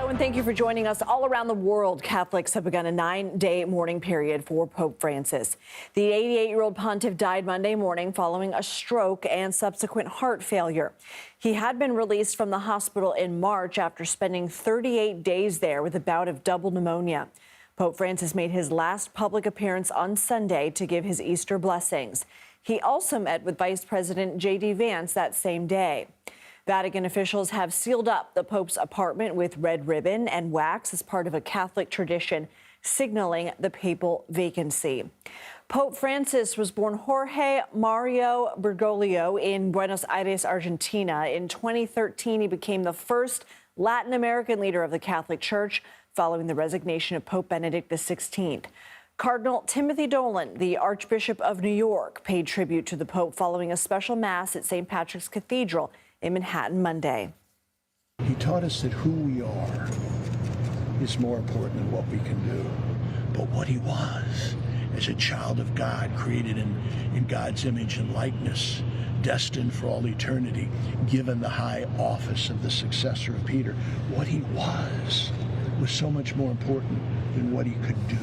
Hello, and thank you for joining us. All around the world, Catholics have begun a 9-day mourning period for Pope Francis. The 88-year-old pontiff died Monday morning following a stroke and subsequent heart failure. He had been released from the hospital in March after spending 38 days there with a bout of double pneumonia. Pope Francis made his last public appearance on Sunday to give his Easter blessings. He also met with Vice President J.D. Vance that same day. Vatican officials have sealed up the Pope's apartment with red ribbon and wax as part of a Catholic tradition, signaling the papal vacancy. Pope Francis was born Jorge Mario Bergoglio in Buenos Aires, Argentina. In 2013, he became the first Latin American leader of the Catholic Church following the resignation of Pope Benedict XVI. Cardinal Timothy Dolan, the Archbishop of New York, paid tribute to the Pope following a special mass at St. Patrick's Cathedral in Manhattan Monday. He taught us that who we are is more important than what we can do, but what he was as a child of God, created in God's image and likeness, destined for all eternity, given the high office of the successor of Peter. What he was so much more important than what he could do.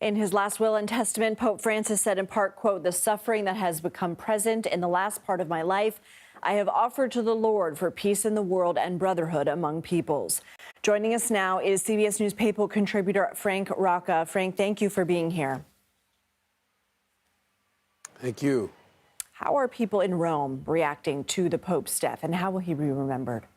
In his last will and testament, Pope Francis said in part, quote, "The suffering that has become present in the last part of my life, I have offered to the Lord for peace in the world and brotherhood among peoples." Joining us now is CBS News Papal contributor Frank Rocca. Frank, thank you for being here. Thank you. How are people in Rome reacting to the Pope's death, and how will he be remembered?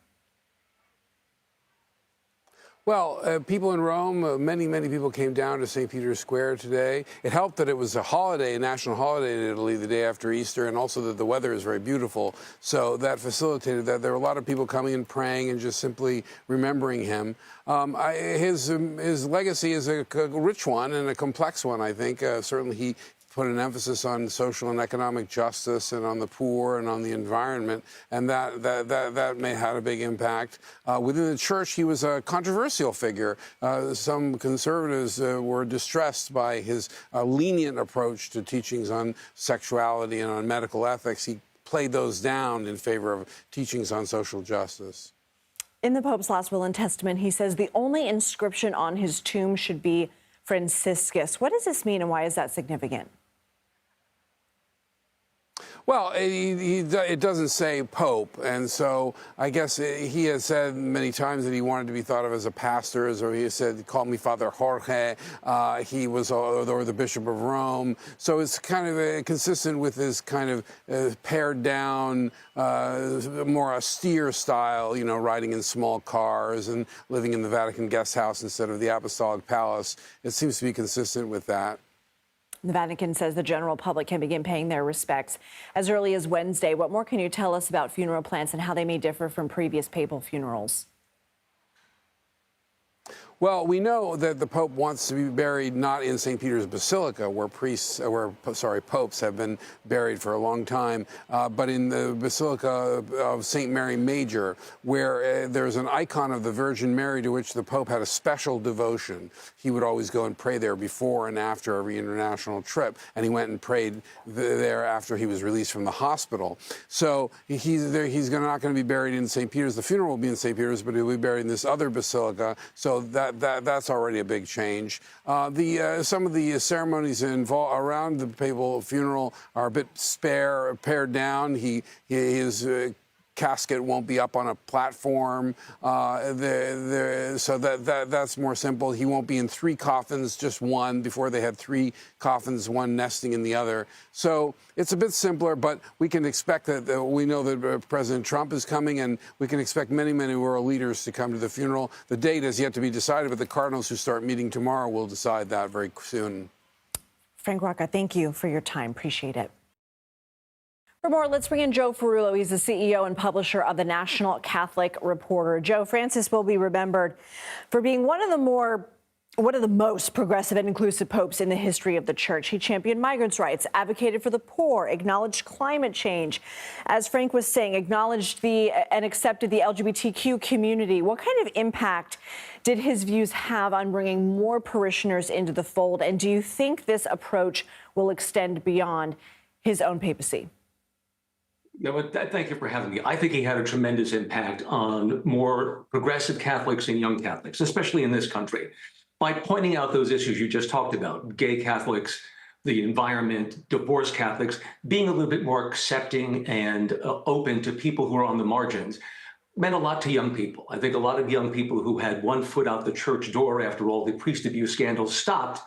Well, people in Rome, many people came down to St. Peter's Square today. It helped that it was a holiday, a national holiday in Italy the day after Easter, and also that the weather is very beautiful. So that facilitated that. There were a lot of people coming and praying and just simply remembering him. His legacy is a rich one and a complex one, I think. Certainly he put an emphasis on social and economic justice and on the poor and on the environment, and that may have had a big impact. Within the church, he was a controversial figure. Some conservatives were distressed by his lenient approach to teachings on sexuality and on medical ethics. He played those down in favor of teachings on social justice. In the Pope's last will and testament, he says the only inscription on his tomb should be Franciscus. What does this mean, and why is that significant? Well, it doesn't say Pope, and so I guess he has said many times that he wanted to be thought of as a pastor, or he said, "Call me Father Jorge." He was, or the Bishop of Rome. So it's kind of consistent with his kind of pared down, more austere style, you know, riding in small cars and living in the Vatican guest house instead of the Apostolic Palace. It seems to be consistent with that. The Vatican says the general public can begin paying their respects as early as Wednesday. What more can you tell us about funeral plans and how they may differ from previous papal funerals? Well, we know that the Pope wants to be buried not in St. Peter's Basilica, where popes have been buried for a long time, but in the Basilica of St. Mary Major, where there's an icon of the Virgin Mary to which the Pope had a special devotion. He would always go and pray there before and after every international trip, and he went and prayed there after he was released from the hospital. So he's not going to be buried in St. Peter's. The funeral will be in St. Peter's, but he'll be buried in this other basilica. So that's already a big change. Some of the ceremonies around the papal funeral are a bit pared down. His casket won't be up on a platform, so that's more simple. He won't be in 3 coffins, just one. Before they had 3 coffins, one nesting in the other. So it's a bit simpler, but we can expect that we know that President Trump is coming, and we can expect many world leaders to come to the funeral. The date has yet to be decided, but the cardinals who start meeting tomorrow will decide that very soon. Frank Rocca, thank you for your time. Appreciate it. For more, let's bring in Joe Ferullo. He's the CEO and publisher of the National Catholic Reporter. Joe, Francis will be remembered for being one of the most progressive and inclusive popes in the history of the church. He championed migrants' rights, advocated for the poor, acknowledged climate change. As Frank was saying, acknowledged and accepted the LGBTQ community. What kind of impact did his views have on bringing more parishioners into the fold? And do you think this approach will extend beyond his own papacy? Thank you for having me. I think he had a tremendous impact on more progressive Catholics and young Catholics, especially in this country, by pointing out those issues you just talked about, gay Catholics, the environment, divorced Catholics, being a little bit more accepting and open to people who are on the margins meant a lot to young people. I think a lot of young people who had one foot out the church door after all the priest abuse scandals stopped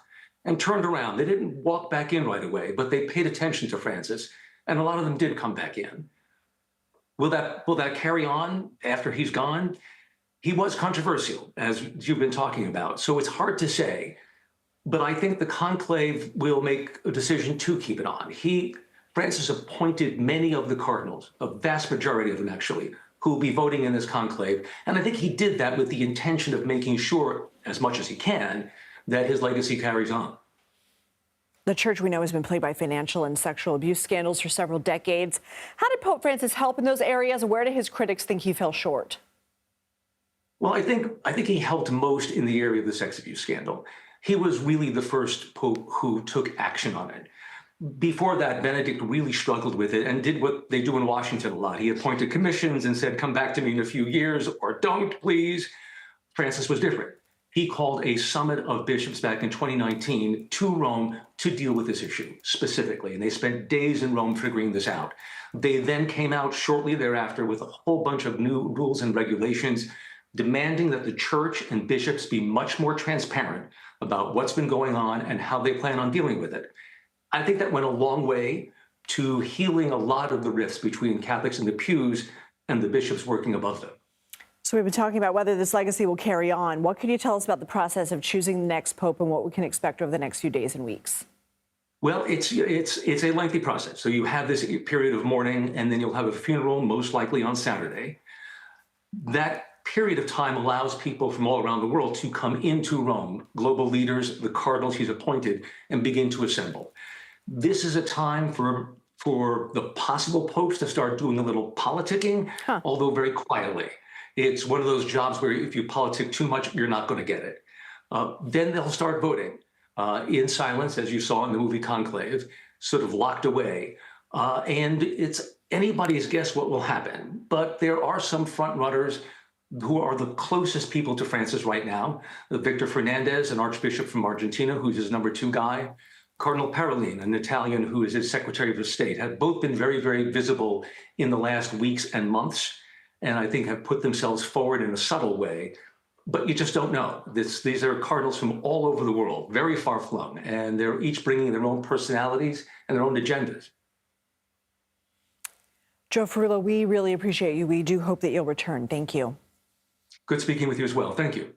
and turned around. They didn't walk back in right away, but they paid attention to Francis, and a lot of them did come back in. Will that carry on after he's gone? He was controversial, as you've been talking about, so it's hard to say. But I think the conclave will make a decision to keep it on. Francis appointed many of the cardinals, a vast majority of them actually, who will be voting in this conclave. And I think he did that with the intention of making sure, as much as he can, that his legacy carries on. The church, we know, has been plagued by financial and sexual abuse scandals for several decades. How did Pope Francis help in those areas? Where do his critics think he fell short? Well, I think he helped most in the area of the sex abuse scandal. He was really the first pope who took action on it. Before that, Benedict really struggled with it and did what they do in Washington a lot. He appointed commissions and said, come back to me in a few years, or don't, please. Francis was different. He called a summit of bishops back in 2019 to Rome to deal with this issue specifically, and they spent days in Rome figuring this out. They then came out shortly thereafter with a whole bunch of new rules and regulations demanding that the church and bishops be much more transparent about what's been going on and how they plan on dealing with it. I think that went a long way to healing a lot of the rifts between Catholics in the pews and the bishops working above them. So we've been talking about whether this legacy will carry on. What can you tell us about the process of choosing the next pope and what we can expect over the next few days and weeks? Well, it's a lengthy process. So you have this period of mourning, and then you'll have a funeral, most likely on Saturday. That period of time allows people from all around the world to come into Rome, global leaders, the cardinals he's appointed, and begin to assemble. This is a time for the possible popes to start doing a little politicking, although very quietly. It's one of those jobs where if you politic too much, you're not going to get it. Then they'll start voting in silence, as you saw in the movie Conclave, sort of locked away. And it's anybody's guess what will happen. But there are some front runners who are the closest people to Francis right now. Victor Fernandez, an archbishop from Argentina, who's his #2 guy. Cardinal Parolin, an Italian who is his Secretary of State, have both been very, very visible in the last weeks and months, and I think have put themselves forward in a subtle way. But you just don't know. These are cardinals from all over the world, very far-flung, and they're each bringing their own personalities and their own agendas. Joe Ferullo, we really appreciate you. We do hope that you'll return. Thank you. Good speaking with you as well. Thank you.